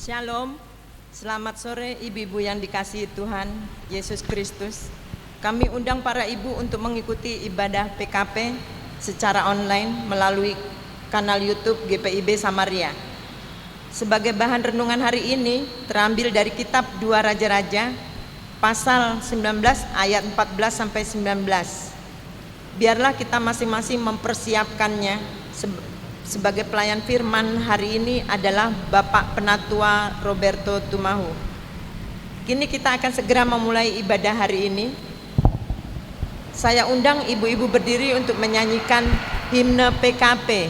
Shalom, selamat sore ibu-ibu yang dikasihi Tuhan Yesus Kristus. Kami undang para ibu untuk mengikuti ibadah PKP secara online melalui kanal YouTube GPIB Samaria. Sebagai bahan renungan hari ini terambil dari kitab 2 Raja-Raja pasal 19 ayat 14 sampai 19. Biarlah kita masing-masing mempersiapkannya. Sebagai pelayan firman hari ini adalah Bapak Penatua Roberto Tumahu. Kini kita akan segera memulai ibadah hari ini. Saya undang ibu-ibu berdiri untuk menyanyikan himne PKP.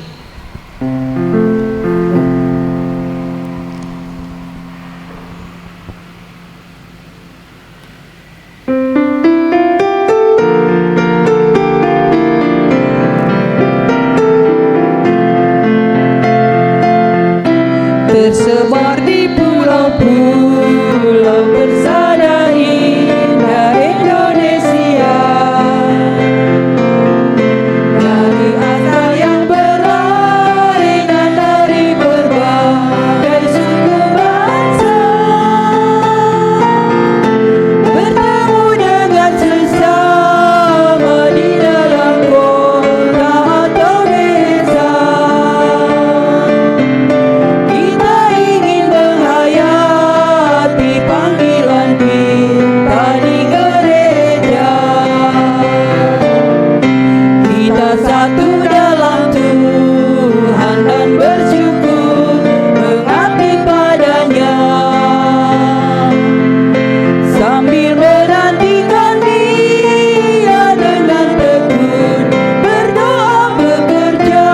Tersebar di pulau-pulau bersama indah Indonesia, dari asal yang berlainan dari berbagai suku bangsa, bertemu dengan sesama di dalam kota atau desa. Panggilan kita di gereja, kita satu dalam Tuhan dan bersyukur mengabdi padanya, sambil menantikan Dia dengan tekun berdoa bekerja.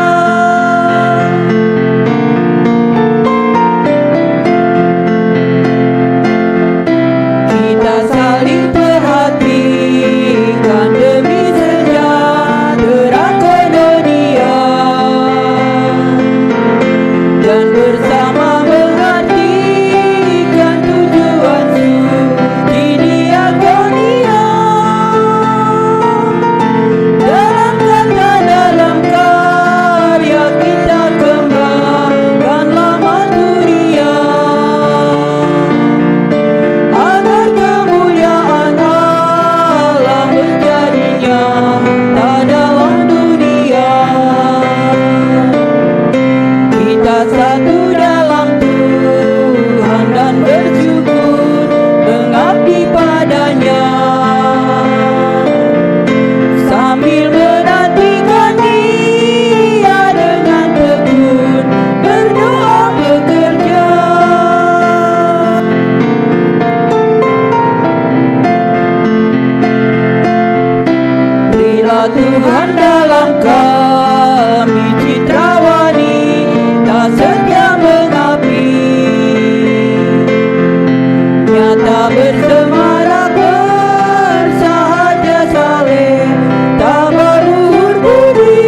Kita saling perhatikan demi sejahtera dunia, dan bersama mengartikan tujuan suci diakonia. Dalam kata, dalam karya kita kembangkan lama dunia, agar kemuliaan Allah menjadi nyata dalam dunia. Kita satu dalam Tuhan dan bersyukur mengabdi padanya, sambil menantikan Dia dengan tekun berdoa bekerja. Berilah Tuhan dalam kami citra wanita setia mengabdi, nyata bersemarak bersahaja saleh tak berluhur budi.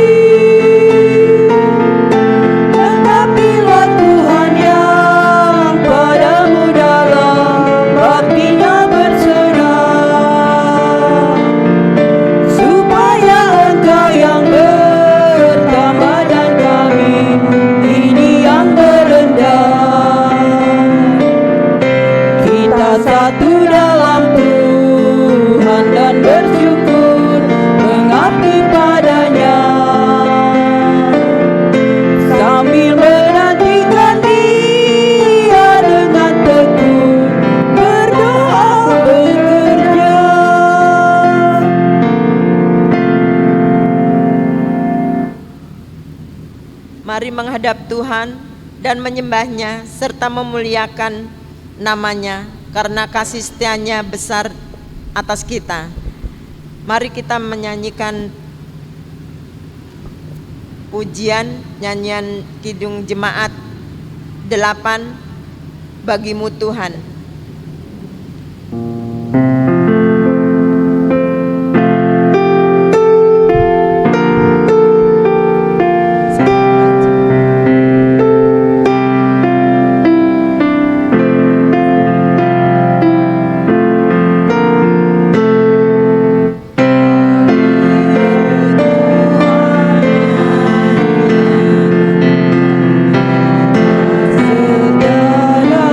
Tetapilah Tuhan yang padamu dalam baktinya berserah, supaya Engkau yang bertambah dan kami ini yang berendah. Kita satu dalam Tuhan dan bersyukur mengabdi padanya, sambil menantikan Dia dengan tekun berdoa bekerja. Mari menghadap Tuhan dan menyembahnya serta memuliakan namanya karena kasih setianya besar atas kita. Mari kita menyanyikan pujian nyanyian Kidung Jemaat 8, Bagimu Tuhan. Segala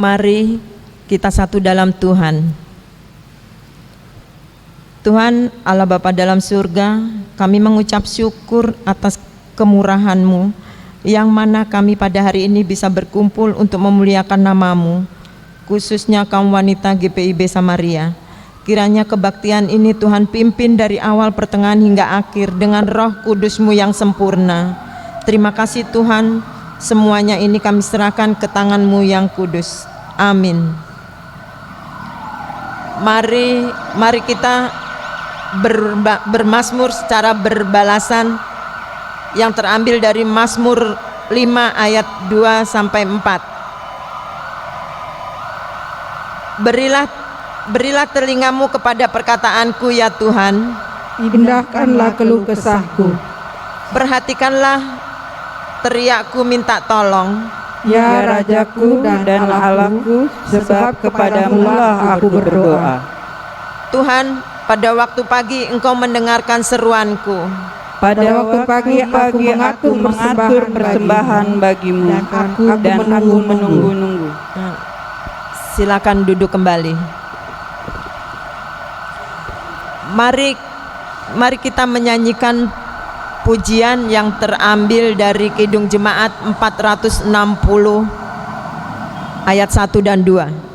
Mari kita satu dalam Tuhan. Tuhan Allah Bapa dalam surga, kami mengucap syukur atas kemurahan-Mu, yang mana kami pada hari ini bisa berkumpul untuk memuliakan nama-Mu, khususnya kaum wanita GPIB Samaria. Kiranya kebaktian ini Tuhan pimpin dari awal, pertengahan hingga akhir dengan Roh Kudus-Mu yang sempurna. Terima kasih Tuhan, semuanya ini kami serahkan ke tangan-Mu yang kudus. Amin. Mari kita bermazmur secara berbalasan yang terambil dari Mazmur 5 ayat 2 sampai 4. Berilah telingamu kepada perkataanku ya Tuhan, Indahkanlah keluh kesahku, perhatikanlah teriakku minta tolong. ya Rajaku dan Allahku, sebab kepadamu-lah aku berdoa. Tuhan, pada waktu pagi Engkau mendengarkan seruanku. Pada waktu pagi aku mengatur persembahan bagimu, dan aku menunggu-nunggu. Silakan duduk kembali. Mari kita menyanyikan pujian yang terambil dari Kidung Jemaat 460 ayat 1 dan 2.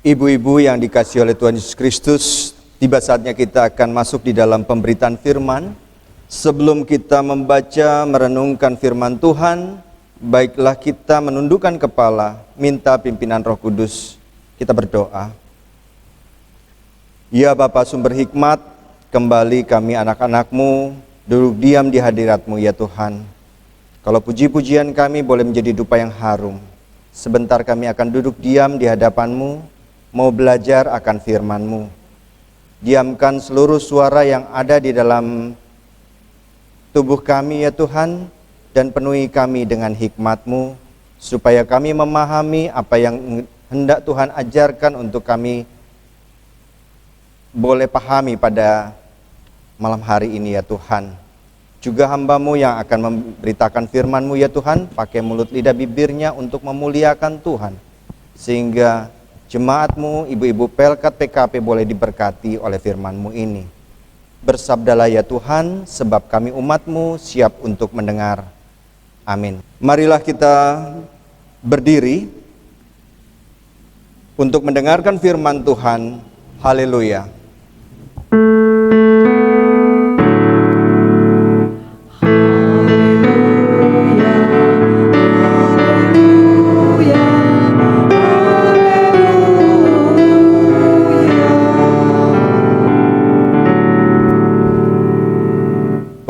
Ibu-ibu yang dikasihi oleh Tuhan Yesus Kristus, tiba saatnya kita akan masuk di dalam pemberitaan firman. Sebelum kita membaca, merenungkan firman Tuhan, baiklah kita menundukkan kepala, minta pimpinan Roh Kudus. Kita berdoa. Ya Bapa sumber hikmat, kembali kami anak-anak-Mu, duduk diam di hadirat-Mu ya Tuhan. Kalau puji-pujian kami boleh menjadi dupa yang harum, sebentar kami akan duduk diam di hadapan-Mu, mau belajar akan firman-Mu. Diamkan seluruh suara yang ada di dalam tubuh kami ya Tuhan, dan penuhi kami dengan hikmat-Mu, supaya kami memahami apa yang hendak Tuhan ajarkan untuk kami boleh pahami pada malam hari ini ya Tuhan. Juga hamba-Mu yang akan memberitakan firman-Mu ya Tuhan, pakai mulut lidah bibirnya untuk memuliakan Tuhan, sehingga jemaat-Mu, ibu-ibu Pelkat PKP boleh diberkati oleh firman-Mu ini. Bersabdalah ya Tuhan, sebab kami umat-Mu siap untuk mendengar. Amin. Marilah kita berdiri untuk mendengarkan firman Tuhan. Haleluya. Haleluya, haleluya,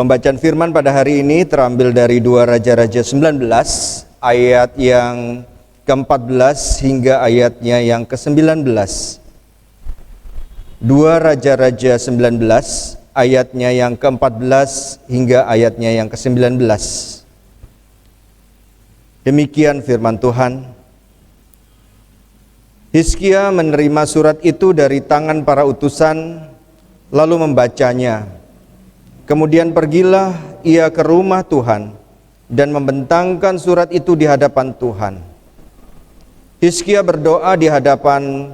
Pembacaan firman pada hari ini terambil dari 2 Raja-Raja 19 ayat yang ke-14 hingga ayatnya yang ke-19. 2 Raja-Raja 19 ayatnya yang ke-14 hingga ayatnya yang ke-19. Demikian firman Tuhan. Hizkia menerima surat itu dari tangan para utusan, lalu membacanya. Kemudian pergilah ia ke rumah Tuhan dan membentangkan surat itu di hadapan Tuhan. Hizkia berdoa di hadapan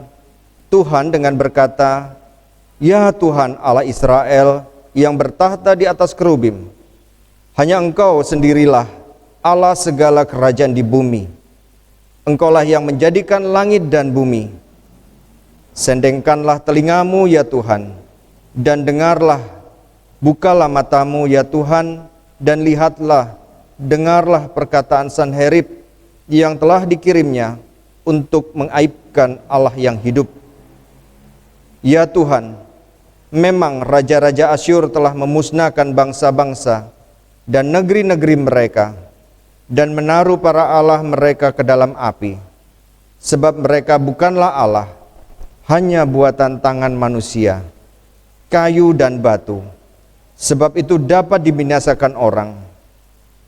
Tuhan dengan berkata, "Ya Tuhan Allah Israel yang bertahta di atas kerubim, hanya Engkau sendirilah Allah segala kerajaan di bumi. Engkaulah yang menjadikan langit dan bumi. Sendengkanlah telingamu ya Tuhan, dan dengarlah. Bukalah matamu ya Tuhan, dan lihatlah, dengarlah perkataan Sanherib yang telah dikirimnya untuk mengaibkan Allah yang hidup. Ya Tuhan, memang raja-raja Asyur telah memusnahkan bangsa-bangsa dan negeri-negeri mereka, dan menaruh para Allah mereka ke dalam api, sebab mereka bukanlah Allah, hanya buatan tangan manusia, kayu dan batu. Sebab itu dapat dibinasakan orang.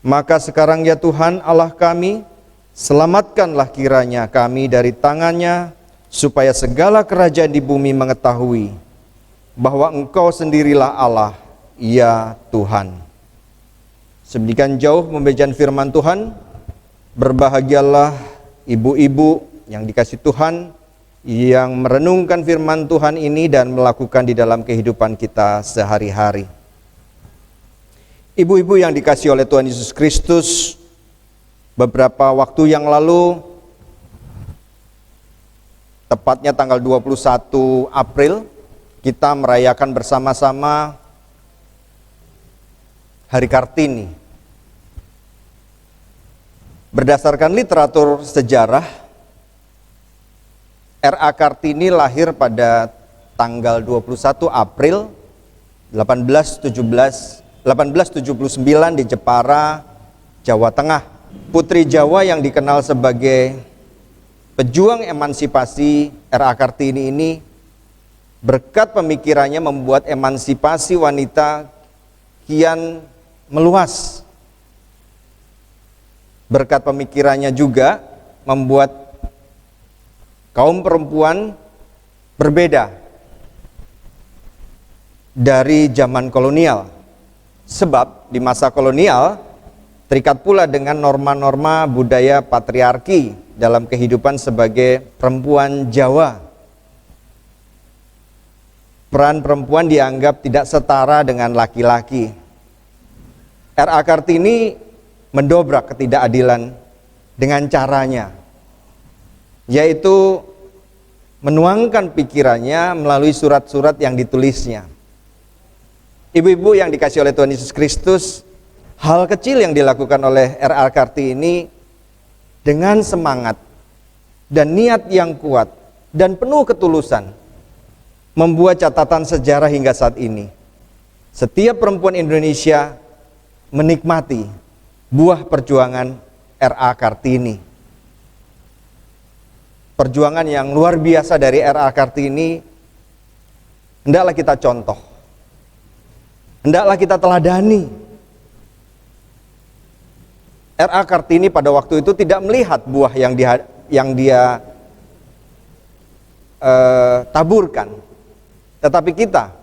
Maka sekarang ya Tuhan Allah kami, selamatkanlah kiranya kami dari tangannya, supaya segala kerajaan di bumi mengetahui bahwa Engkau sendirilah Allah, ya Tuhan." Sedemikian jauh pembacaan firman Tuhan. Berbahagialah ibu-ibu yang dikasihi Tuhan, yang merenungkan firman Tuhan ini dan melakukan di dalam kehidupan kita sehari-hari. Ibu-ibu yang dikasihi oleh Tuhan Yesus Kristus, beberapa waktu yang lalu, tepatnya tanggal 21 April, kita merayakan bersama-sama Hari Kartini. Berdasarkan literatur sejarah, R.A. Kartini lahir pada tanggal 21 April 1879 di Jepara, Jawa Tengah. Putri Jawa yang dikenal sebagai pejuang emansipasi, R.A. Kartini ini berkat pemikirannya membuat emansipasi wanita kian meluas. Berkat pemikirannya juga membuat kaum perempuan berbeda dari zaman kolonial. Sebab di masa kolonial terikat pula dengan norma-norma budaya patriarki dalam kehidupan sebagai perempuan Jawa. Peran perempuan dianggap tidak setara dengan laki-laki. R.A. Kartini mendobrak ketidakadilan dengan caranya, yaitu menuangkan pikirannya melalui surat-surat yang ditulisnya. Ibu-ibu yang dikasihi oleh Tuhan Yesus Kristus, hal kecil yang dilakukan oleh R.A. Kartini dengan semangat dan niat yang kuat dan penuh ketulusan membuat catatan sejarah hingga saat ini. Setiap perempuan Indonesia menikmati buah perjuangan R.A. Kartini. Perjuangan yang luar biasa dari R.A. Kartini hendaklah kita contoh. Hendaklah kita teladani. R.A. Kartini pada waktu itu tidak melihat buah yang dia taburkan. Tetapi kita,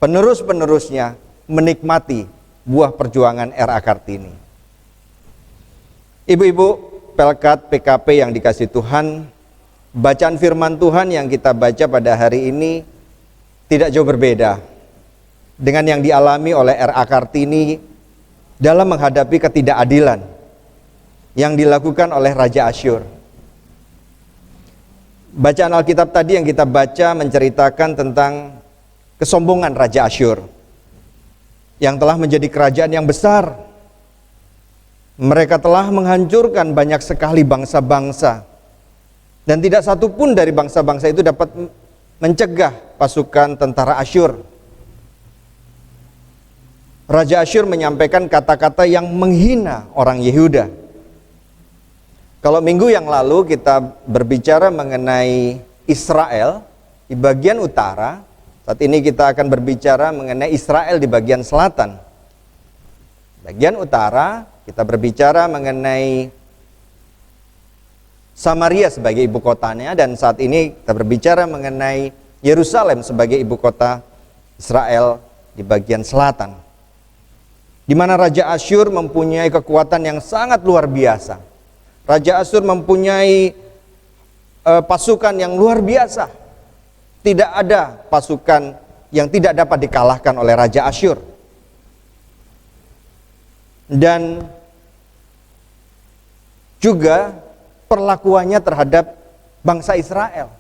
penerus-penerusnya, menikmati buah perjuangan R.A. Kartini. Ibu-ibu Pelkat PKP yang dikasihi Tuhan, bacaan firman Tuhan yang kita baca pada hari ini tidak jauh berbeda dengan yang dialami oleh R.A. Kartini dalam menghadapi ketidakadilan yang dilakukan oleh Raja Asyur. Bacaan Alkitab tadi yang kita baca menceritakan tentang kesombongan Raja Asyur yang telah menjadi kerajaan yang besar. Mereka telah menghancurkan banyak sekali bangsa-bangsa, dan tidak satu pun dari bangsa-bangsa itu dapat mencegah pasukan tentara Asyur. Raja Asyur menyampaikan kata-kata yang menghina orang Yehuda. Kalau minggu yang lalu kita berbicara mengenai Israel di bagian utara, saat ini kita akan berbicara mengenai Israel di bagian selatan. Bagian utara kita berbicara mengenai Samaria sebagai ibu kotanya, dan saat ini kita berbicara mengenai Yerusalem sebagai ibu kota Israel di bagian selatan, di mana Raja Asyur mempunyai kekuatan yang sangat luar biasa. Raja Asyur mempunyai pasukan yang luar biasa. Tidak ada pasukan yang tidak dapat dikalahkan oleh Raja Asyur. Dan juga perlakuannya terhadap bangsa Israel.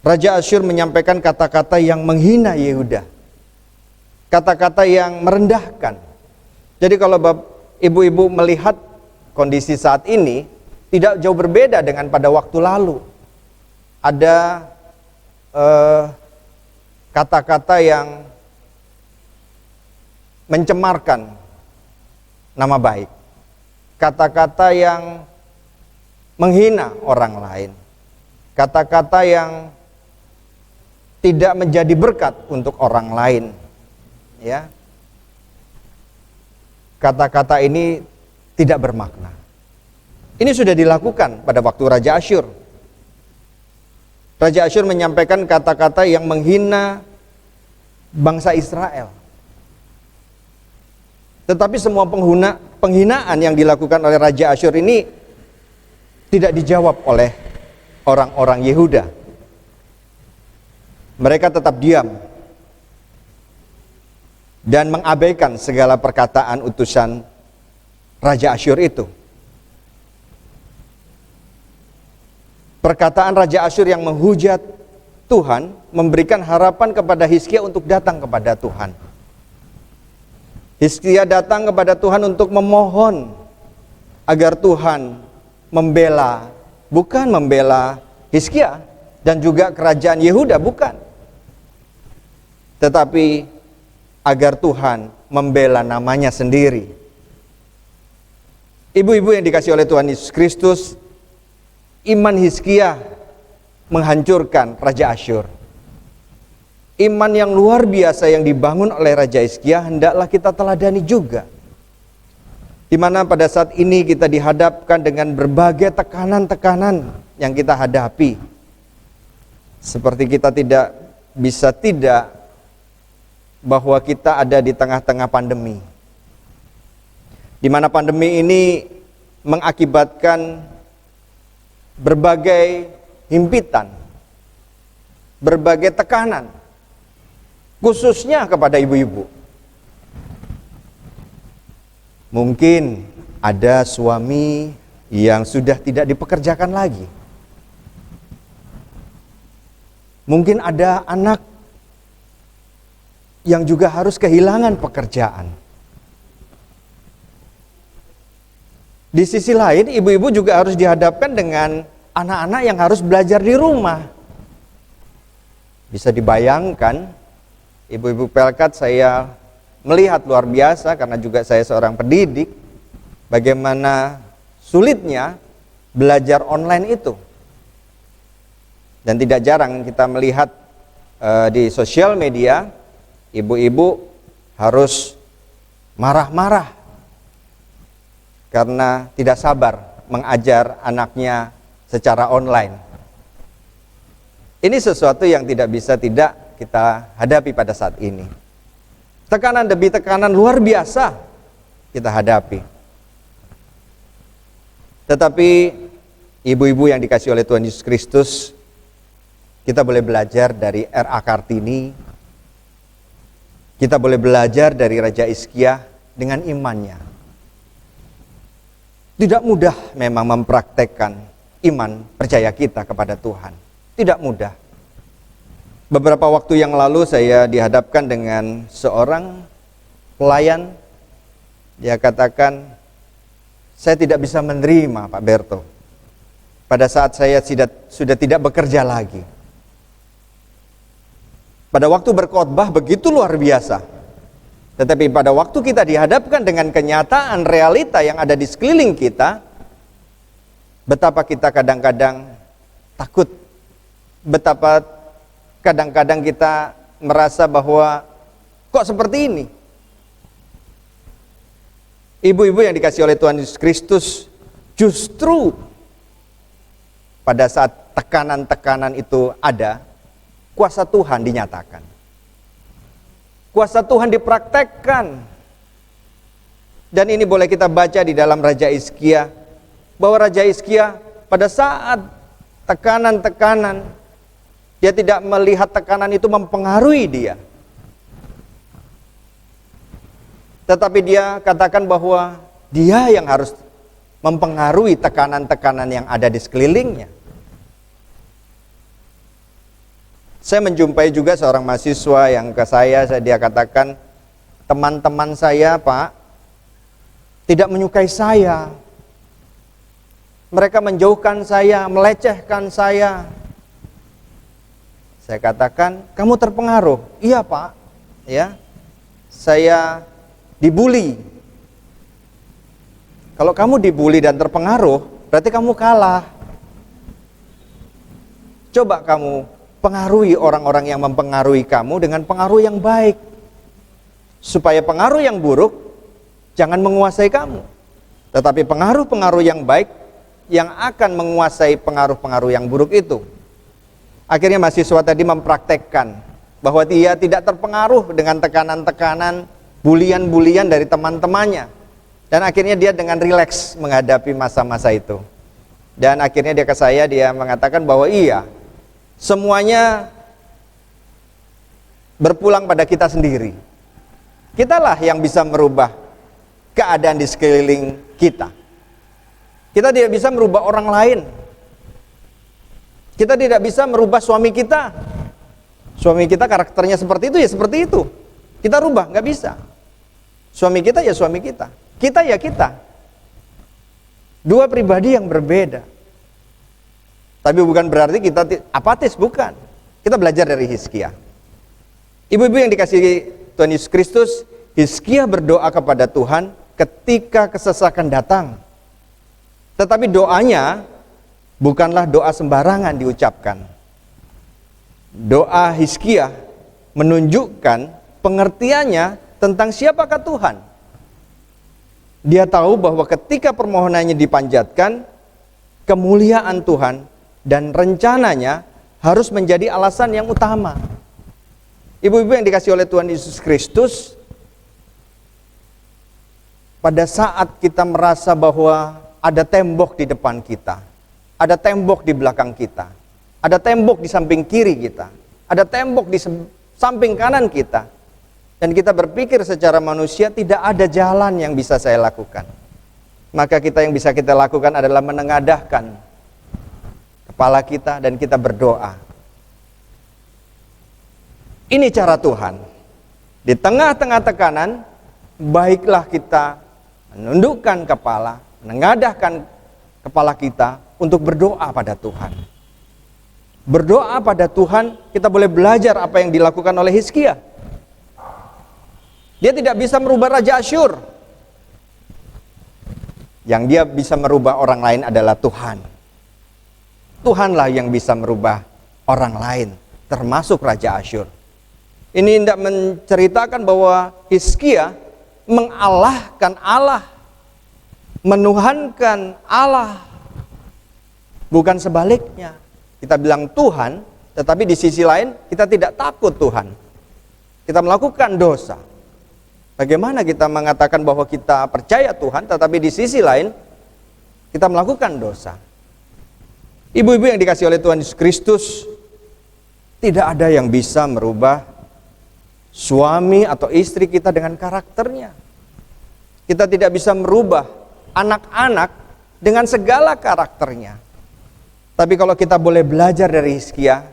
Raja Asyur menyampaikan kata-kata yang menghina Yehuda, kata-kata yang merendahkan. Jadi kalau ibu-ibu melihat kondisi saat ini, tidak jauh berbeda dengan pada waktu lalu. Ada kata-kata yang mencemarkan nama baik, kata-kata yang menghina orang lain, kata-kata yang tidak menjadi berkat untuk orang lain, ya. Kata-kata ini tidak bermakna. Ini sudah dilakukan pada waktu Raja Asyur. Raja Asyur menyampaikan kata-kata yang menghina bangsa Israel. Tetapi semua penghinaan yang dilakukan oleh Raja Asyur ini tidak dijawab oleh orang-orang Yehuda. Mereka tetap diam dan mengabaikan segala perkataan utusan Raja Asyur itu. Perkataan Raja Asyur yang menghujat Tuhan memberikan harapan kepada Hizkia untuk datang kepada Tuhan. Hizkia datang kepada Tuhan untuk memohon agar Tuhan membela, bukan membela Hizkia dan juga kerajaan Yehuda, bukan. Tetapi agar Tuhan membela namanya sendiri. Ibu-ibu yang dikasihi oleh Tuhan Yesus Kristus, iman Hizkia menghancurkan Raja Asyur. Iman yang luar biasa yang dibangun oleh Raja Hizkia hendaklah kita teladani juga. Di mana pada saat ini kita dihadapkan dengan berbagai tekanan-tekanan yang kita hadapi. Seperti kita tidak bisa tidak bahwa kita ada di tengah-tengah pandemi. Di mana pandemi ini mengakibatkan berbagai himpitan, berbagai tekanan, khususnya kepada ibu-ibu. Mungkin ada suami yang sudah tidak dipekerjakan lagi. Mungkin ada anak yang juga harus kehilangan pekerjaan. Di sisi lain, ibu-ibu juga harus dihadapkan dengan anak-anak yang harus belajar di rumah. Bisa dibayangkan, ibu-ibu Pelkat, saya melihat luar biasa karena juga saya seorang pendidik, bagaimana sulitnya belajar online itu. Dan tidak jarang kita melihat di sosial media, ibu-ibu harus marah-marah karena tidak sabar mengajar anaknya secara online. Ini sesuatu yang tidak bisa tidak kita hadapi pada saat ini. Tekanan demi tekanan luar biasa kita hadapi. Tetapi ibu-ibu yang dikasihi oleh Tuhan Yesus Kristus, kita boleh belajar dari R.A. Kartini. Kita boleh belajar dari Raja Hizkia dengan imannya. Tidak mudah memang mempraktekkan iman percaya kita kepada Tuhan. Tidak mudah. Beberapa waktu yang lalu saya dihadapkan dengan seorang pelayan. Dia katakan, saya tidak bisa menerima Pak Berto pada saat saya sudah tidak bekerja lagi. Pada waktu berkhotbah begitu luar biasa. Tetapi pada waktu kita dihadapkan dengan kenyataan realita yang ada di sekeliling kita, betapa kita kadang-kadang takut, betapa kadang-kadang kita merasa bahwa kok seperti ini. Ibu-ibu yang dikasihi oleh Tuhan Yesus Kristus, justru pada saat tekanan-tekanan itu ada, kuasa Tuhan dinyatakan. Kuasa Tuhan dipraktekkan. Dan ini boleh kita baca di dalam Raja Hizkia, bahwa Raja Hizkia pada saat tekanan-tekanan, dia tidak melihat tekanan itu mempengaruhi dia. Tetapi dia katakan bahwa dia yang harus mempengaruhi tekanan-tekanan yang ada di sekelilingnya. Saya menjumpai juga seorang mahasiswa yang ke saya dia katakan, teman-teman saya, Pak, tidak menyukai saya. Mereka menjauhkan saya, melecehkan saya. Saya katakan, kamu terpengaruh? Iya, Pak. Ya, saya dibully. Kalau kamu dibully dan terpengaruh, berarti kamu kalah. Coba kamu pengaruhi orang-orang yang mempengaruhi kamu dengan pengaruh yang baik, supaya pengaruh yang buruk jangan menguasai kamu, tetapi pengaruh-pengaruh yang baik yang akan menguasai pengaruh-pengaruh yang buruk itu. Akhirnya mahasiswa tadi mempraktekkan bahwa dia tidak terpengaruh dengan tekanan-tekanan, bulian-bulian dari teman-temannya, dan akhirnya dia dengan rileks menghadapi masa-masa itu. Dan akhirnya dia ke saya, dia mengatakan bahwa iya, semuanya berpulang pada kita sendiri. Kitalah yang bisa merubah keadaan di sekeliling kita. Kita tidak bisa merubah orang lain. Kita tidak bisa merubah suami kita. Suami kita karakternya seperti itu, ya seperti itu. Kita rubah, nggak bisa. Suami kita ya suami kita. Kita ya kita. Dua pribadi yang berbeda. Tapi bukan berarti kita apatis, bukan. Kita belajar dari Hizkia. Ibu-ibu yang dikasihi Tuhan Yesus Kristus, Hizkia berdoa kepada Tuhan ketika kesesakan datang. Tetapi doanya bukanlah doa sembarangan diucapkan. Doa Hizkia menunjukkan pengertiannya tentang siapakah Tuhan. Dia tahu bahwa ketika permohonannya dipanjatkan, kemuliaan Tuhan dan rencananya harus menjadi alasan yang utama. Ibu-ibu yang dikasihi oleh Tuhan Yesus Kristus, pada saat kita merasa bahwa ada tembok di depan kita, ada tembok di belakang kita, ada tembok di samping kiri kita, ada tembok di samping kanan kita, dan kita berpikir secara manusia tidak ada jalan yang bisa saya lakukan, maka yang bisa kita lakukan adalah menengadahkan kepala kita dan kita berdoa. Ini cara Tuhan. Di tengah-tengah tekanan, baiklah kita menundukkan kepala, menengadahkan kepala kita untuk berdoa pada Tuhan. Berdoa pada Tuhan, kita boleh belajar apa yang dilakukan oleh Hizkia. Dia tidak bisa merubah Raja Asyur. Yang dia bisa merubah orang lain adalah Tuhan. Tuhanlah yang bisa merubah orang lain, termasuk Raja Asyur. Ini tidak menceritakan bahwa Hizkia mengalahkan Allah, menuhankan Allah. Bukan sebaliknya. Kita bilang Tuhan, tetapi di sisi lain kita tidak takut Tuhan. Kita melakukan dosa. Bagaimana kita mengatakan bahwa kita percaya Tuhan, tetapi di sisi lain kita melakukan dosa? Ibu-ibu yang dikasihi oleh Tuhan Yesus Kristus, tidak ada yang bisa merubah suami atau istri kita dengan karakternya. Kita tidak bisa merubah anak-anak dengan segala karakternya. Tapi kalau kita boleh belajar dari Hizkia,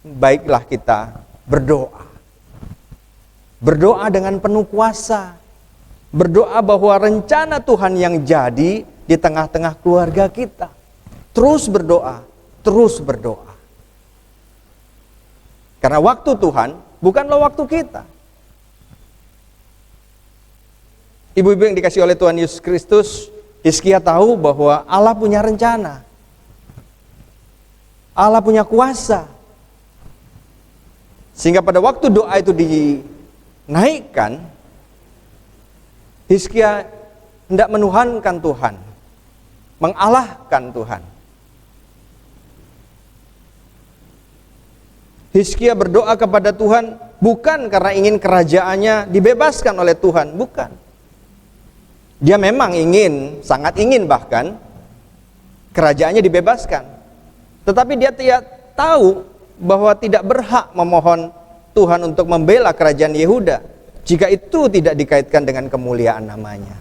baiklah kita berdoa. Berdoa dengan penuh kuasa. Berdoa bahwa rencana Tuhan yang jadi di tengah-tengah keluarga kita. Terus berdoa, terus berdoa. Karena waktu Tuhan bukanlah waktu kita. Ibu-ibu yang dikasihi oleh Tuhan Yesus Kristus, Hizkia tahu bahwa Allah punya rencana. Allah punya kuasa. Sehingga pada waktu doa itu dinaikkan, Hizkia hendak menuhankan Tuhan, mengalahkan Tuhan. Hizkia berdoa kepada Tuhan bukan karena ingin kerajaannya dibebaskan oleh Tuhan, bukan. Dia memang ingin, sangat ingin bahkan kerajaannya dibebaskan. Tetapi dia tidak tahu bahwa tidak berhak memohon Tuhan untuk membela kerajaan Yehuda jika itu tidak dikaitkan dengan kemuliaan namanya.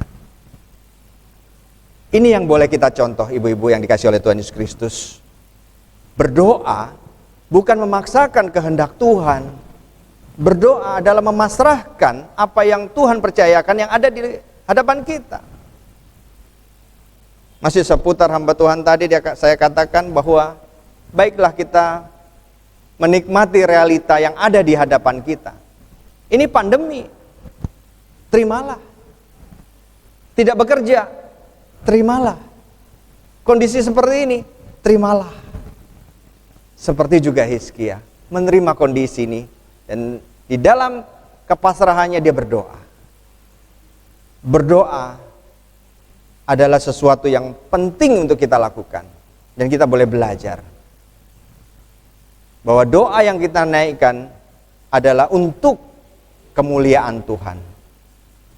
Ini yang boleh kita contoh, ibu-ibu yang dikasihi oleh Tuhan Yesus Kristus. Berdoa bukan memaksakan kehendak Tuhan. Berdoa adalah memasrahkan apa yang Tuhan percayakan yang ada di hadapan kita. Masih seputar hamba Tuhan tadi, saya katakan bahwa baiklah kita menikmati realita yang ada di hadapan kita. Ini pandemi, terimalah. Tidak bekerja, terimalah. Kondisi seperti ini, terimalah. Seperti juga Hizkia, menerima kondisi ini. Dan di dalam kepasrahannya dia berdoa. Berdoa adalah sesuatu yang penting untuk kita lakukan. Dan kita boleh belajar bahwa doa yang kita naikkan adalah untuk kemuliaan Tuhan.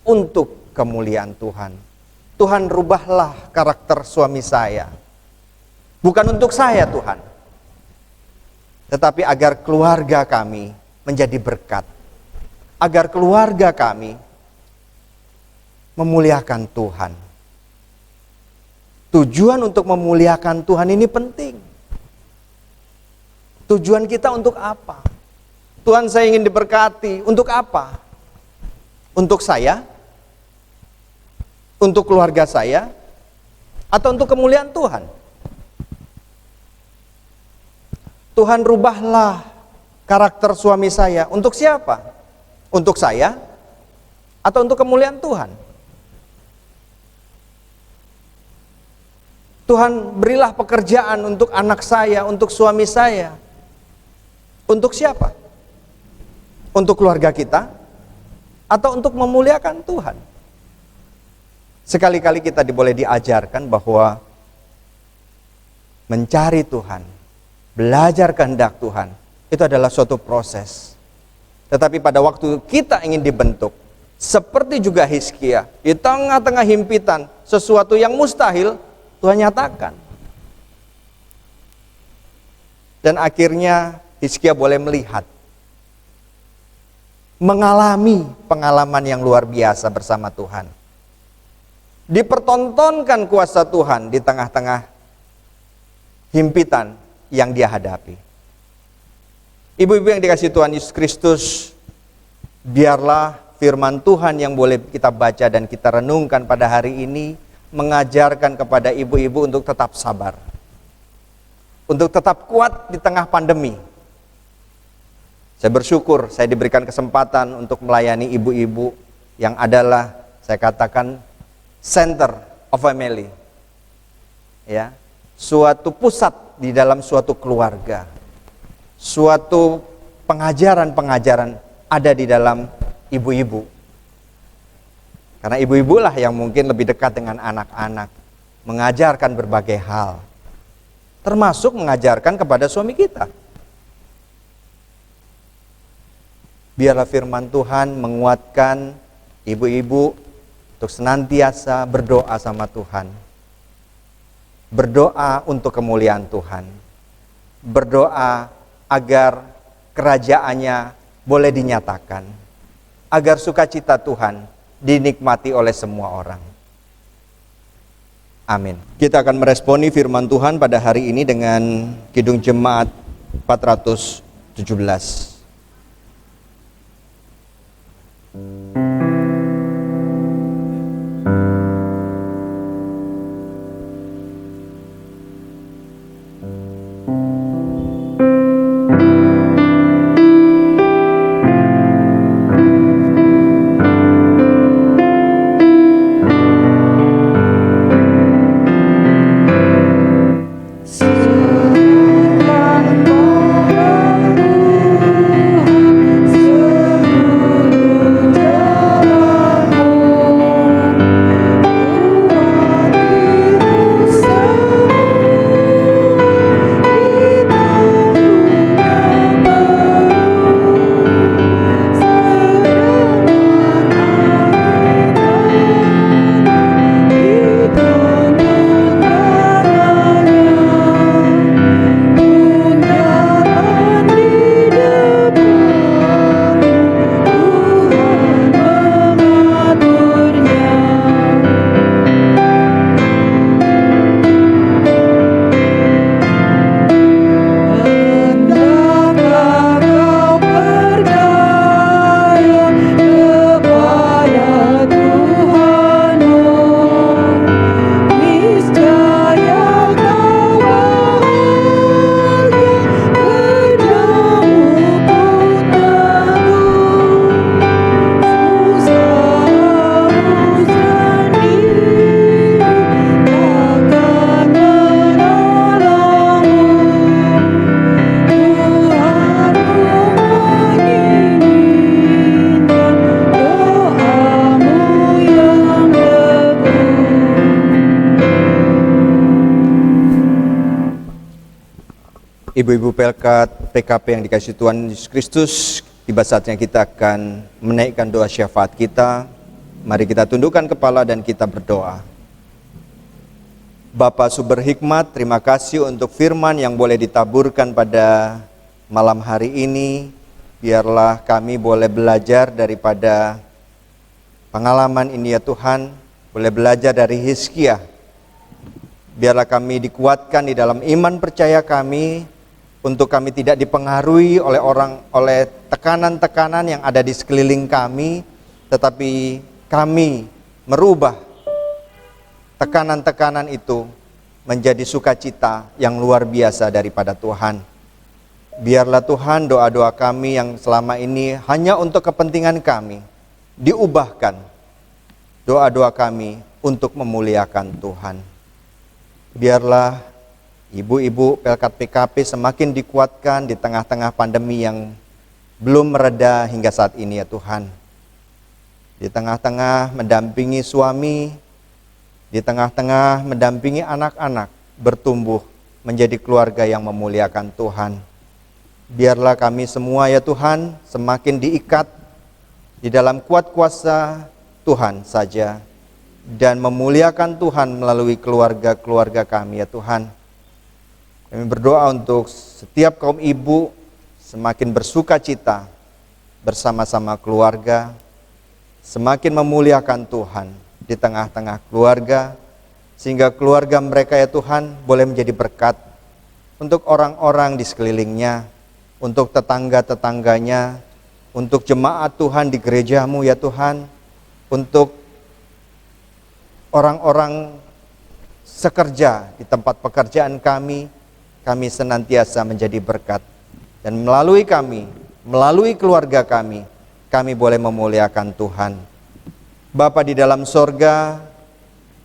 Untuk kemuliaan Tuhan. Tuhan, rubahlah karakter suami saya. Bukan untuk saya, Tuhan. Tetapi agar keluarga kami menjadi berkat. Agar keluarga kami memuliakan Tuhan. Tujuan untuk memuliakan Tuhan ini penting. Tujuan kita untuk apa? Tuhan, saya ingin diberkati. Untuk apa? Untuk saya? Untuk keluarga saya? Atau untuk kemuliaan Tuhan? Tuhan, rubahlah karakter suami saya. Untuk siapa? Untuk saya? Atau untuk kemuliaan Tuhan? Tuhan, berilah pekerjaan untuk anak saya, untuk suami saya. Untuk siapa? Untuk keluarga kita? Atau untuk memuliakan Tuhan? Sekali-kali kita boleh diajarkan bahwa mencari Tuhan, belajar kehendak Tuhan, itu adalah suatu proses. Tetapi pada waktu kita ingin dibentuk, seperti juga Hizkia, di tengah-tengah himpitan, sesuatu yang mustahil, Tuhan nyatakan. Dan akhirnya Hizkia boleh melihat, mengalami pengalaman yang luar biasa bersama Tuhan. Dipertontonkan kuasa Tuhan di tengah-tengah himpitan yang dia hadapi. Ibu-ibu yang dikasihi Tuhan Yesus Kristus, biarlah firman Tuhan yang boleh kita baca dan kita renungkan pada hari ini mengajarkan kepada ibu-ibu untuk tetap sabar, untuk tetap kuat di tengah pandemi. Saya bersyukur saya diberikan kesempatan untuk melayani ibu-ibu yang adalah, saya katakan, center of family. Ya, suatu pusat di dalam suatu keluarga. Suatu pengajaran-pengajaran ada di dalam ibu-ibu. Karena ibu-ibulah yang mungkin lebih dekat dengan anak-anak, mengajarkan berbagai hal, termasuk mengajarkan kepada suami kita. Biarlah firman Tuhan menguatkan ibu-ibu untuk senantiasa berdoa sama Tuhan. Berdoa untuk kemuliaan Tuhan. Berdoa agar kerajaannya boleh dinyatakan. Agar sukacita Tuhan dinikmati oleh semua orang. Amin. Kita akan meresponi firman Tuhan pada hari ini dengan Kidung Jemaat 417. Ibu-ibu Pelkat PKP yang dikasihi Tuhan Yesus Kristus, tiba saatnya kita akan menaikkan doa syafaat kita. Mari kita tundukkan kepala dan kita berdoa. Bapa Super Hikmat, terima kasih untuk firman yang boleh ditaburkan pada malam hari ini. Biarlah kami boleh belajar daripada pengalaman ini ya Tuhan, boleh belajar dari Hizkia. Biarlah kami dikuatkan di dalam iman percaya kami, untuk kami tidak dipengaruhi oleh tekanan-tekanan yang ada di sekeliling kami, tetapi kami merubah tekanan-tekanan itu menjadi sukacita yang luar biasa daripada Tuhan. Biarlah Tuhan doa-doa kami yang selama ini hanya untuk kepentingan kami, diubahkan doa-doa kami untuk memuliakan Tuhan. Biarlah ibu-ibu Pelkat PKP semakin dikuatkan di tengah-tengah pandemi yang belum mereda hingga saat ini ya Tuhan. Di tengah-tengah mendampingi suami, di tengah-tengah mendampingi anak-anak bertumbuh menjadi keluarga yang memuliakan Tuhan. Biarlah kami semua ya Tuhan semakin diikat di dalam kuat kuasa Tuhan saja, dan memuliakan Tuhan melalui keluarga-keluarga kami ya Tuhan. Kami berdoa untuk setiap kaum ibu semakin bersuka cita bersama-sama keluarga, semakin memuliakan Tuhan di tengah-tengah keluarga, sehingga keluarga mereka ya Tuhan boleh menjadi berkat untuk orang-orang di sekelilingnya, untuk tetangga-tetangganya, untuk jemaat Tuhan di gerejamu ya Tuhan, untuk orang-orang sekerja di tempat pekerjaan kami senantiasa menjadi berkat. Dan melalui kami, melalui keluarga kami boleh memuliakan Tuhan. Bapa di dalam sorga,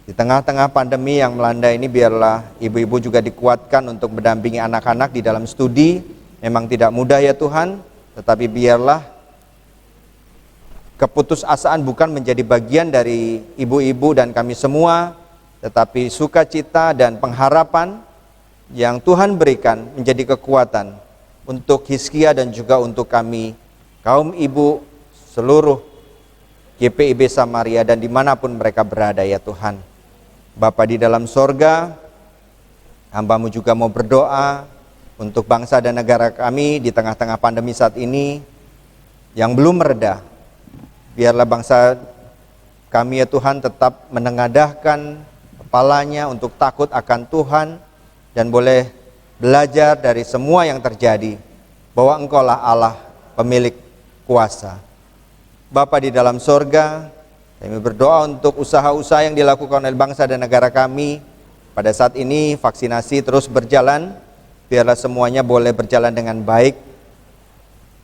di tengah-tengah pandemi yang melanda ini, biarlah ibu-ibu juga dikuatkan untuk mendampingi anak-anak di dalam studi. Memang tidak mudah ya Tuhan, tetapi biarlah keputusasaan bukan menjadi bagian dari ibu-ibu dan kami semua, tetapi sukacita dan pengharapan yang Tuhan berikan menjadi kekuatan untuk Hizkia dan juga untuk kami, kaum ibu seluruh GPIB Samaria dan dimanapun mereka berada ya Tuhan. Bapa di dalam sorga, hamba-Mu juga mau berdoa untuk bangsa dan negara kami di tengah-tengah pandemi saat ini yang belum mereda. Biarlah bangsa kami ya Tuhan tetap menengadahkan kepalanya untuk takut akan Tuhan, dan boleh belajar dari semua yang terjadi bahwa Engkaulah Allah pemilik kuasa. Bapa di dalam sorga, kami berdoa untuk usaha-usaha yang dilakukan oleh bangsa dan negara kami. Pada saat ini vaksinasi terus berjalan, biarlah semuanya boleh berjalan dengan baik.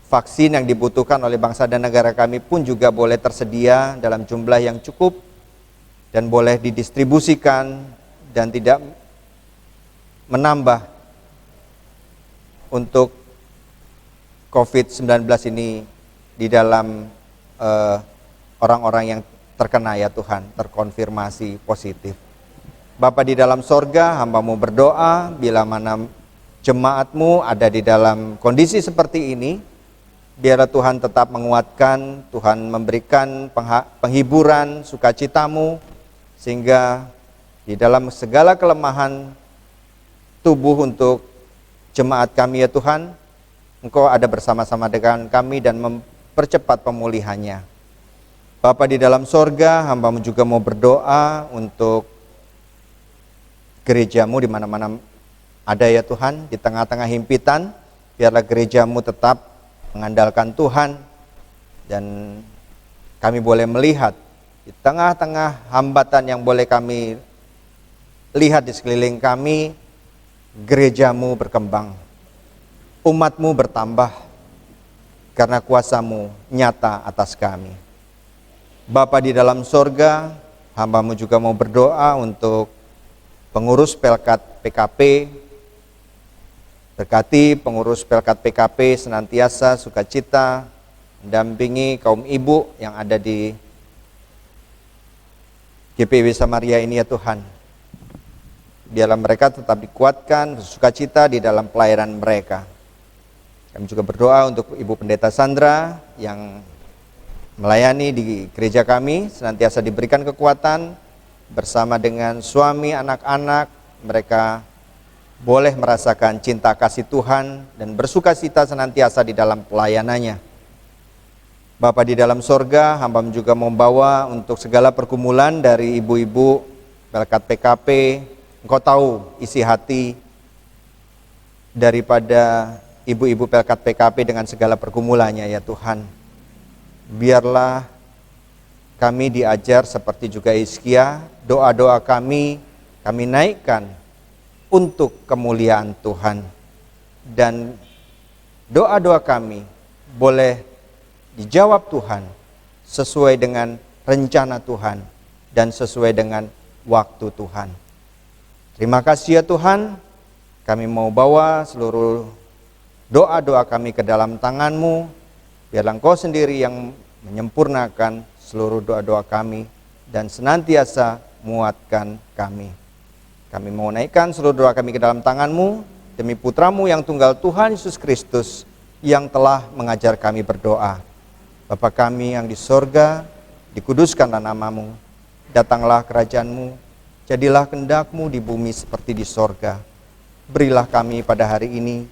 Vaksin yang dibutuhkan oleh bangsa dan negara kami pun juga boleh tersedia dalam jumlah yang cukup dan boleh didistribusikan dan tidak menambah untuk COVID-19 ini di dalam orang-orang yang terkena ya Tuhan, terkonfirmasi positif. Bapa di dalam sorga, hamba-Mu berdoa bila mana jemaat-Mu ada di dalam kondisi seperti ini, biarlah Tuhan tetap menguatkan, Tuhan memberikan penghiburan, sukacita-Mu, sehingga di dalam segala kelemahan tubuh untuk jemaat kami ya Tuhan, Engkau ada bersama-sama dengan kami dan mempercepat pemulihannya. Bapa di dalam sorga, hamba-Mu juga mau berdoa untuk gereja-Mu di mana-mana ada ya Tuhan, di tengah-tengah himpitan, biarlah gereja-Mu tetap mengandalkan Tuhan, dan kami boleh melihat di tengah-tengah hambatan yang boleh kami lihat di sekeliling kami, gereja-Mu berkembang, umat-Mu bertambah, karena kuasa-Mu nyata atas kami. Bapa di dalam sorga, hamba-Mu juga mau berdoa untuk pengurus Pelkat PKP. Berkati pengurus Pelkat PKP senantiasa sukacita mendampingi kaum ibu yang ada di GPIB Samaria ini ya Tuhan. biarlah mereka tetap dikuatkan, bersukacita di dalam pelayanan mereka. Kami juga berdoa untuk Ibu Pendeta Sandra yang melayani di gereja kami, senantiasa diberikan kekuatan bersama dengan suami, anak-anak, mereka boleh merasakan cinta kasih Tuhan dan bersukacita senantiasa di dalam pelayanannya. Bapa di dalam sorga, hamba juga membawa untuk segala pergumulan dari ibu-ibu Pelkat PKP. Engkau tahu isi hati daripada ibu-ibu Pelkat PKP dengan segala pergumulannya ya Tuhan. Biarlah kami diajar seperti juga Hizkia, doa-doa kami naikkan untuk kemuliaan Tuhan. Dan doa-doa kami boleh dijawab Tuhan sesuai dengan rencana Tuhan dan sesuai dengan waktu Tuhan. Terima kasih ya Tuhan, kami mau bawa seluruh doa-doa kami ke dalam tangan-Mu, biarlah Engkau sendiri yang menyempurnakan seluruh doa-doa kami dan senantiasa muatkan kami. Kami mau naikkan seluruh doa kami ke dalam tangan-Mu demi Putra-Mu yang tunggal Tuhan Yesus Kristus yang telah mengajar kami berdoa. Bapa kami yang di sorga, dikuduskanlah nama-Mu, datanglah kerajaan-Mu, jadilah kehendak-Mu di bumi seperti di sorga. Berilah kami pada hari ini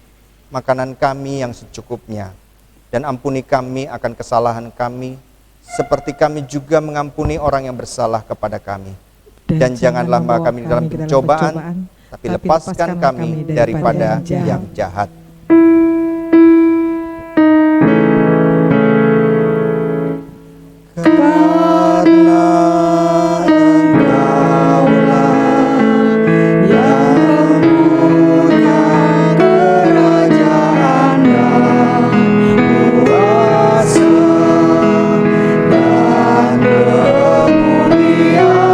makanan kami yang secukupnya, dan ampuni kami akan kesalahan kami, seperti kami juga mengampuni orang yang bersalah kepada kami. Dan janganlah membawa kami dalam pencobaan, tapi lepaskan kami daripada yang jahat. Karena Engkaulah yang punya kerajaan dan kuasa dan kemuliaan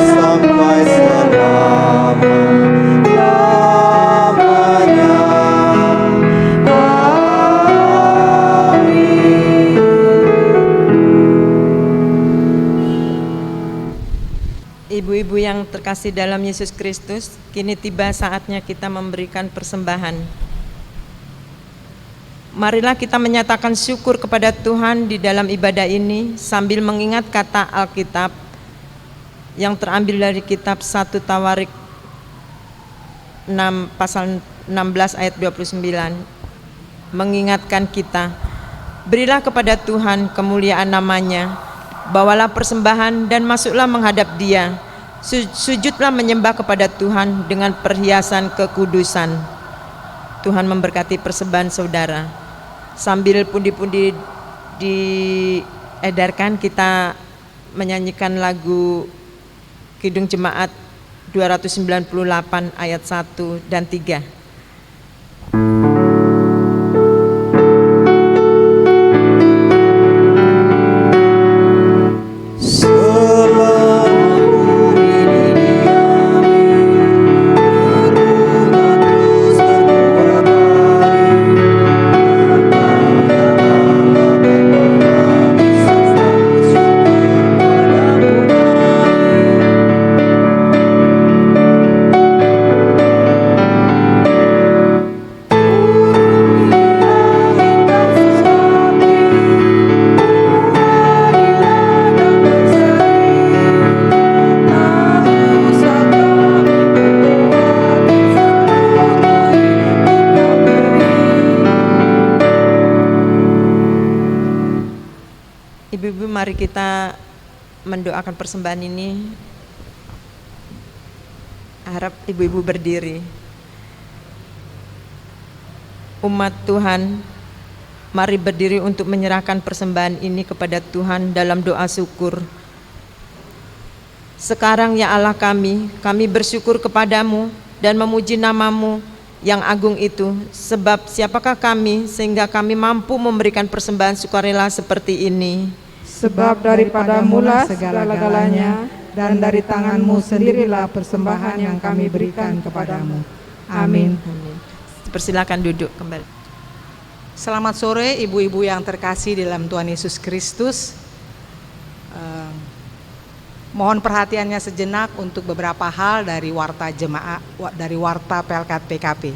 sampai selama-lamanya. Ibu-ibu yang terkasih dalam Yesus Kristus, kini tiba saatnya kita memberikan persembahan. Marilah kita menyatakan syukur kepada Tuhan di dalam ibadah ini sambil mengingat kata Alkitab yang terambil dari kitab 1 Tawarik 6 pasal 16 ayat 29 mengingatkan kita, berilah kepada Tuhan kemuliaan namanya, bawalah persembahan dan masuklah menghadap Dia, sujudlah menyembah kepada Tuhan dengan perhiasan kekudusan. Tuhan memberkati persembahan saudara. Sambil pundi-pundi diedarkan, kita menyanyikan lagu Kidung Jemaat 298 ayat 1 dan 3. Ibu-ibu, mari kita mendoakan persembahan ini. Harap ibu-ibu berdiri. Umat Tuhan, mari berdiri untuk menyerahkan persembahan ini kepada Tuhan dalam doa syukur. Sekarang ya Allah kami bersyukur kepadamu dan memuji nama-Mu yang agung itu, sebab siapakah kami sehingga kami mampu memberikan persembahan sukarela seperti ini. Sebab daripada mula segala-galanya, dan dari tangan-Mu sendirilah persembahan yang kami berikan kepadamu. Amin. Persilakan duduk kembali. Selamat sore ibu-ibu yang terkasih dalam Tuhan Yesus Kristus. Mohon perhatiannya sejenak untuk beberapa hal dari warta jemaat, dari warta Pelkat PKP.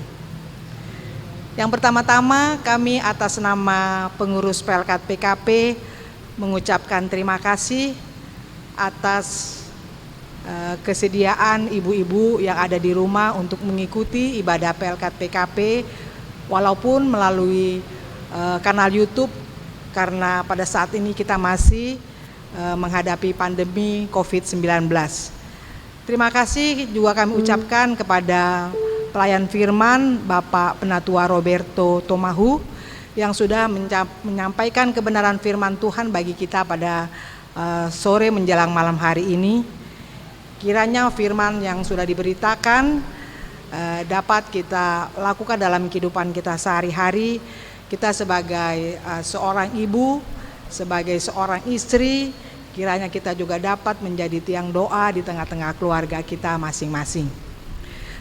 Yang pertama-tama, kami atas nama pengurus Pelkat PKP mengucapkan terima kasih atas kesediaan ibu-ibu yang ada di rumah untuk mengikuti ibadah Pelkat PKP walaupun melalui kanal YouTube, karena pada saat ini kita masih menghadapi pandemi COVID-19. Terima kasih juga kami ucapkan kepada pelayan firman Bapak Penatua Roberto Tomahu yang sudah menyampaikan kebenaran firman Tuhan bagi kita pada sore menjelang malam hari ini. Kiranya firman yang sudah diberitakan dapat kita lakukan dalam kehidupan kita sehari-hari. Kita sebagai seorang ibu, sebagai seorang istri, kiranya kita juga dapat menjadi tiang doa di tengah-tengah keluarga kita masing-masing.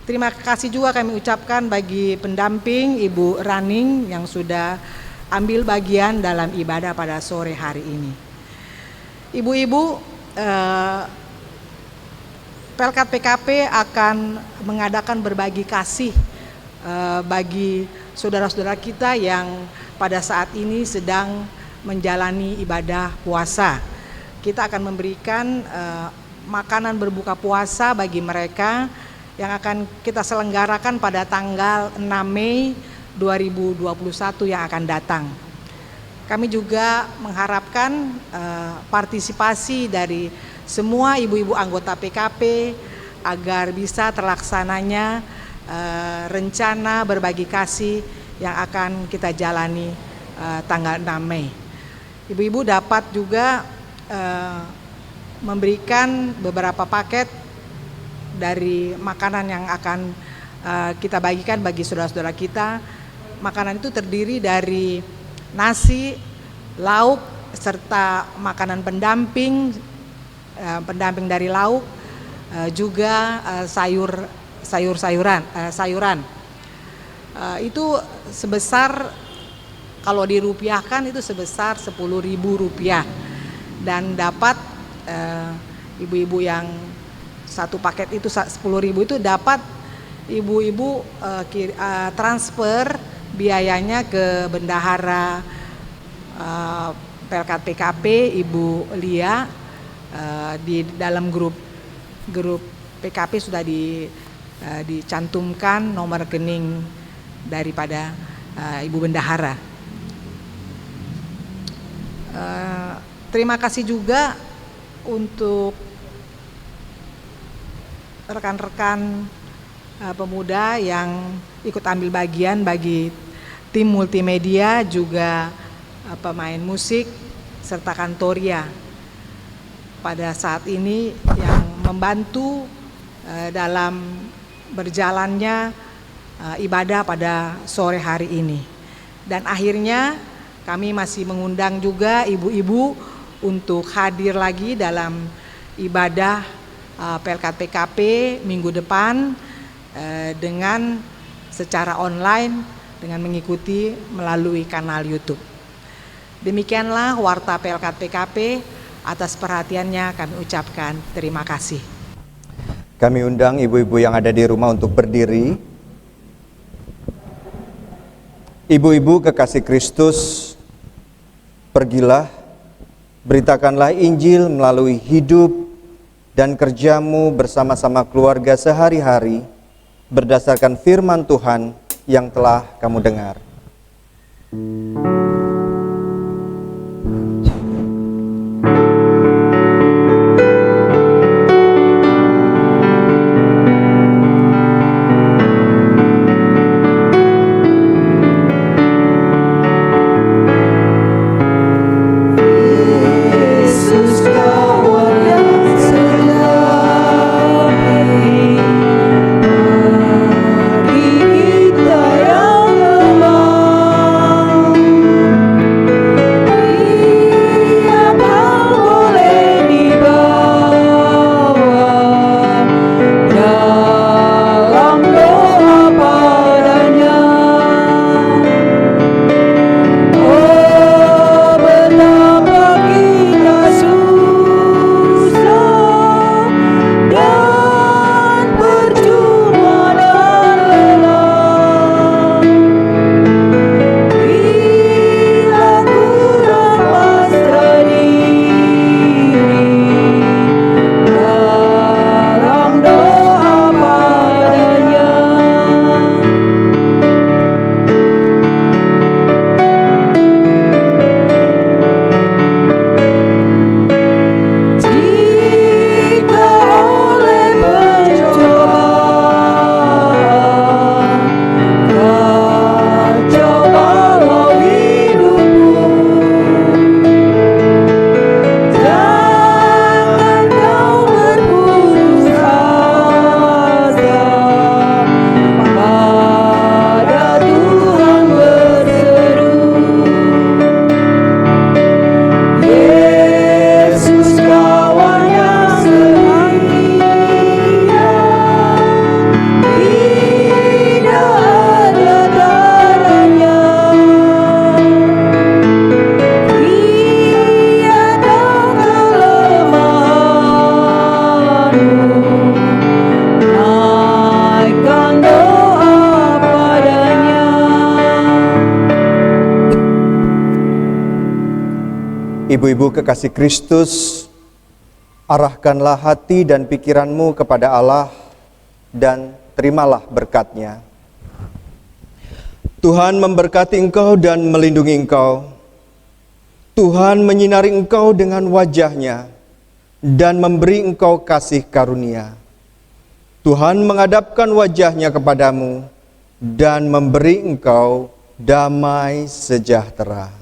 Terima kasih juga kami ucapkan bagi pendamping Ibu Raning yang sudah ambil bagian dalam ibadah pada sore hari ini. Ibu-ibu, Pelkat PKP akan mengadakan berbagi kasih bagi saudara-saudara kita yang pada saat ini sedang menjalani ibadah puasa. Kita akan memberikan makanan berbuka puasa bagi mereka yang akan kita selenggarakan pada tanggal 6 Mei 2021 yang akan datang. Kami juga mengharapkan partisipasi dari semua ibu-ibu anggota PKP agar bisa terlaksananya rencana berbagi kasih yang akan kita jalani tanggal 6 Mei. Ibu-ibu dapat juga memberikan beberapa paket dari makanan yang akan kita bagikan bagi saudara-saudara kita. Makanan itu terdiri dari nasi, lauk, serta makanan pendamping dari lauk, juga sayuran. Itu sebesar, kalau dirupiahkan itu sebesar Rp10.000, dan dapat ibu-ibu yang satu paket itu 10.000 itu dapat ibu-ibu transfer biayanya ke bendahara Pelkat PKP Ibu Lia. Di dalam grup PKP sudah dicantumkan nomor rekening daripada Ibu Bendahara. Terima kasih juga untuk rekan-rekan pemuda yang ikut ambil bagian bagi tim multimedia, juga pemain musik serta kantoria pada saat ini yang membantu dalam berjalannya ibadah pada sore hari ini. Dan akhirnya kami masih mengundang juga ibu-ibu untuk hadir lagi dalam ibadah Pelkat PKP minggu depan dengan secara online dengan mengikuti melalui kanal YouTube. Demikianlah warta Pelkat PKP. Atas perhatiannya kami ucapkan terima kasih. Kami undang ibu-ibu yang ada di rumah untuk berdiri. Ibu-ibu kekasih Kristus, pergilah, beritakanlah Injil melalui hidup dan kerjamu bersama-sama keluarga sehari-hari berdasarkan firman Tuhan yang telah kamu dengar. Kita yang lemah Ibu-ibu kekasih Kristus, arahkanlah hati dan pikiranmu kepada Allah dan terimalah berkat-Nya. Tuhan memberkati engkau dan melindungi engkau. Tuhan menyinari engkau dengan wajah-Nya dan memberi engkau kasih karunia. Tuhan menghadapkan wajah-Nya kepadamu dan memberi engkau damai sejahtera.